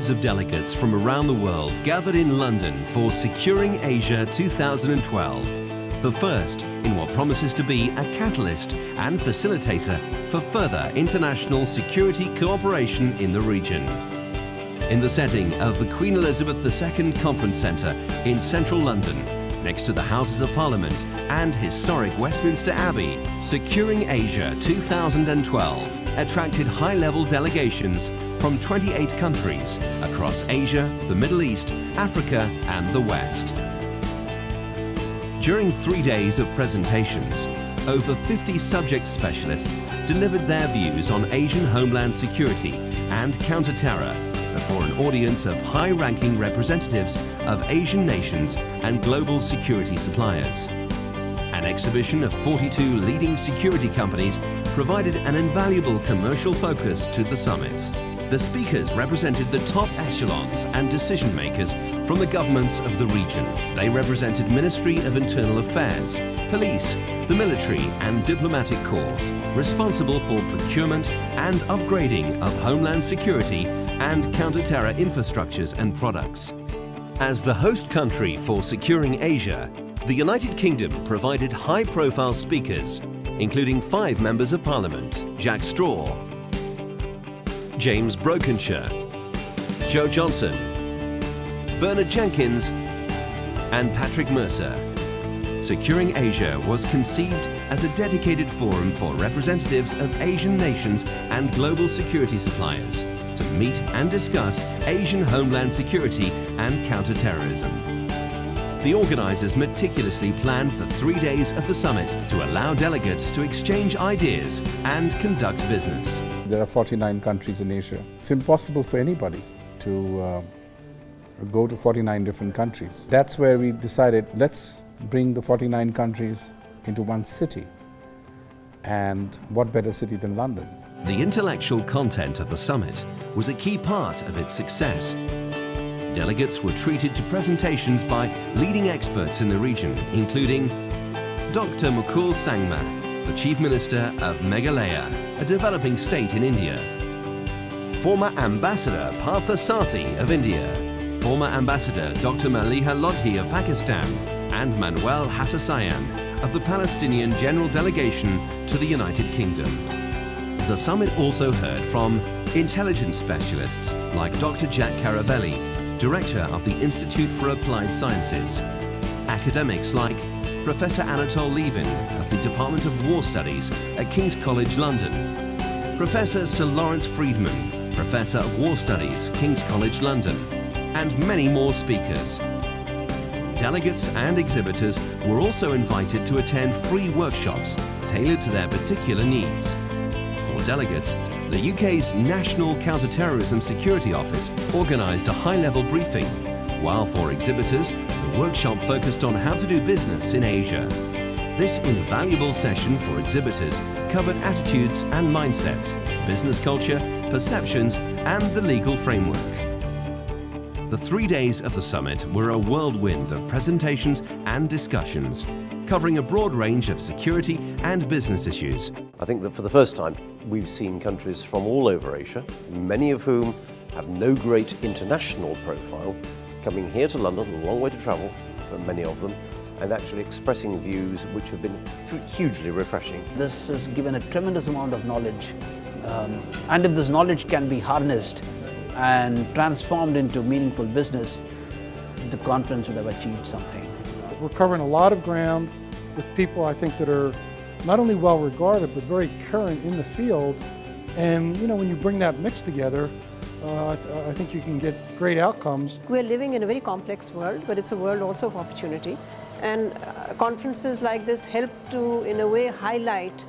Hundreds of delegates from around the world gathered in London for Securing Asia 2012, the first in what promises to be a catalyst and facilitator for further international security cooperation in the region. In the setting of the Queen Elizabeth II Conference Centre in central London, next to the Houses of Parliament and historic Westminster Abbey, Securing Asia 2012 attracted high-level delegations from 28 countries across Asia, the Middle East, Africa and the West. During 3 days of presentations, over 50 subject specialists delivered their views on Asian homeland security and counter-terror before an audience of high-ranking representatives of Asian nations and global security suppliers. An exhibition of 42 leading security companies provided an invaluable commercial focus to the summit. The speakers represented the top echelons and decision makers from the governments of the region. They represented Ministry of Internal Affairs, police, the military and diplomatic corps, responsible for procurement and upgrading of homeland security and counter-terror infrastructures and products. As the host country for Securing Asia, the United Kingdom provided high-profile speakers, including 5 members of Parliament: Jack Straw, James Brokenshire, Joe Johnson, Bernard Jenkins and Patrick Mercer. Securing Asia was conceived as a dedicated forum for representatives of Asian nations and global security suppliers to meet and discuss Asian homeland security and counter-terrorism. The organizers meticulously planned the 3 days of the summit to allow delegates to exchange ideas and conduct business. There are 49 countries in Asia. It's impossible for anybody to go to 49 different countries. That's where we decided, let's bring the 49 countries into one city. And what better city than London? The intellectual content of the summit was a key part of its success. Delegates were treated to presentations by leading experts in the region, including Dr. Mukul Sangma, the Chief Minister of Meghalaya, a developing state in India, former Ambassador Partha Sathi of India, former Ambassador Dr. Maliha Lodhi of Pakistan, and Manuel Hassasayan of the Palestinian General Delegation to the United Kingdom. The summit also heard from intelligence specialists like Dr. Jack Caravelli, Director of the Institute for Applied Sciences, academics like Professor Anatole Levin of the Department of War Studies at King's College London, Professor Sir Lawrence Freedman, Professor of War Studies, King's College London, and many more speakers. Delegates and exhibitors were also invited to attend free workshops tailored to their particular needs. For delegates, the UK's National Counter-Terrorism Security Office organised a high-level briefing, while for exhibitors, the workshop focused on how to do business in Asia. This invaluable session for exhibitors covered attitudes and mindsets, business culture, perceptions, and the legal framework. The 3 days of the summit were a whirlwind of presentations and discussions, covering a broad range of security and business issues. I think that for the first time, we've seen countries from all over Asia, many of whom have no great international profile, coming here to London, a long way to travel for many of them, and actually expressing views which have been hugely refreshing. This has given a tremendous amount of knowledge, and if this knowledge can be harnessed and transformed into meaningful business, the conference would have achieved something. We're covering a lot of ground with people I think that are not only well regarded but very current in the field, and when you bring that mix together, I think you can get great outcomes. We're living in a very complex world, but it's a world also of opportunity, and conferences like this help to, in a way, highlight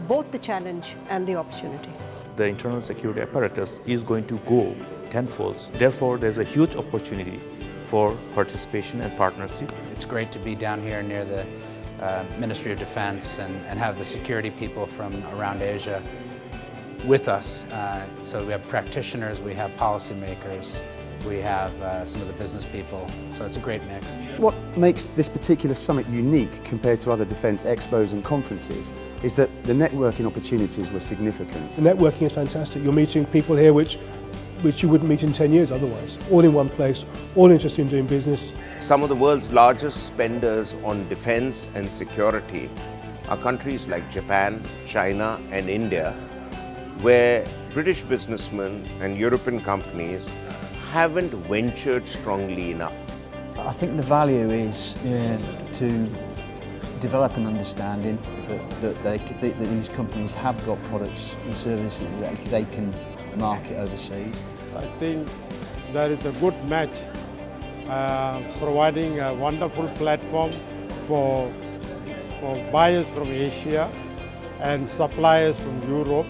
both the challenge and the opportunity. The internal security apparatus is going to go tenfold. Therefore, there's a huge opportunity for participation and partnership. It's great to be down here near the Ministry of Defense and have the security people from around Asia with us. So we have practitioners, we have policymakers, we have some of the business people, so it's a great mix. What makes this particular summit unique compared to other defence expos and conferences is that the networking opportunities were significant. The networking is fantastic. You're meeting people here which which you wouldn't meet in 10 years otherwise. All in one place, all interested in doing business. Some of the world's largest spenders on defense and security are countries like Japan, China and India, where British businessmen and European companies haven't ventured strongly enough. I think the value is to develop an understanding that these companies have got products and services that they can market overseas. I think there is a good match, providing a wonderful platform for buyers from Asia and suppliers from Europe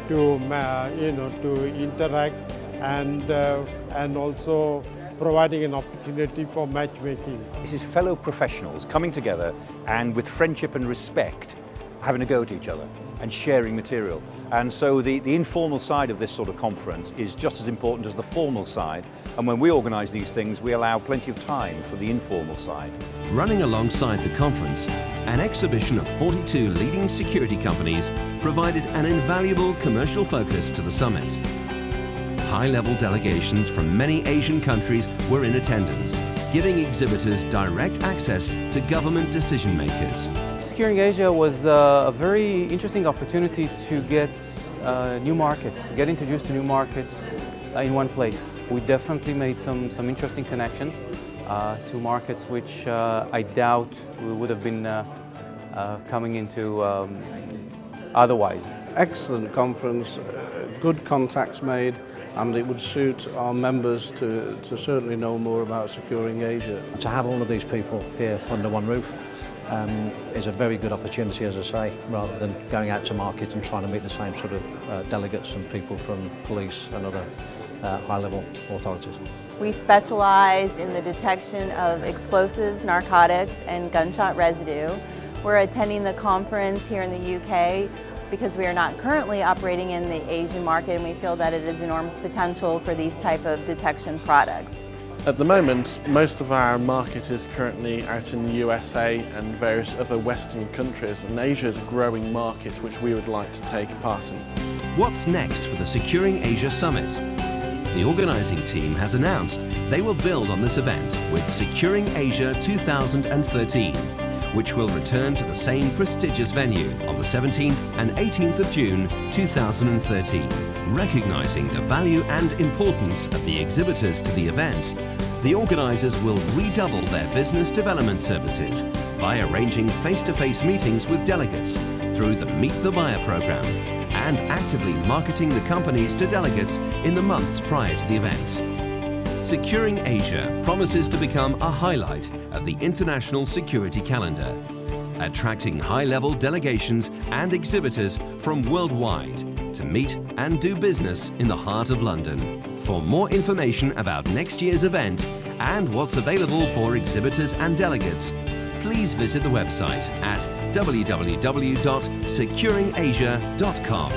to to interact and also providing an opportunity for matchmaking. This is fellow professionals coming together and with friendship and respect having a go at each other and sharing material. And so the informal side of this sort of conference is just as important as the formal side. And when we organise these things, we allow plenty of time for the informal side. Running alongside the conference, an exhibition of 42 leading security companies provided an invaluable commercial focus to the summit. High-level delegations from many Asian countries were in attendance, giving exhibitors direct access to government decision makers. Securing Asia was a very interesting opportunity to get new markets, get introduced to new markets in one place. We definitely made some interesting connections to markets which I doubt we would have been coming into otherwise. Excellent conference, good contacts made, and it would suit our members to certainly know more about securing Asia. To have all of these people here under one roof is a very good opportunity, as I say, rather than going out to market and trying to meet the same sort of delegates and people from police and other high-level authorities. We specialize in the detection of explosives, narcotics, and gunshot residue. We're attending the conference here in the UK because we are not currently operating in the Asian market, and we feel that it is enormous potential for these type of detection products. At the moment, most of our market is currently out in the USA and various other Western countries, and Asia is a growing market which we would like to take part in. What's next for the Securing Asia Summit? The organising team has announced they will build on this event with Securing Asia 2013, which will return to the same prestigious venue on the 17th and 18th of June 2013. Recognising the value and importance of the exhibitors to the event, the organisers will redouble their business development services by arranging face-to-face meetings with delegates through the Meet the Buyer programme and actively marketing the companies to delegates in the months prior to the event. Securing Asia promises to become a highlight of the international security calendar, attracting high-level delegations and exhibitors from worldwide to meet and do business in the heart of London. For more information about next year's event and what's available for exhibitors and delegates, please visit the website at www.securingasia.com.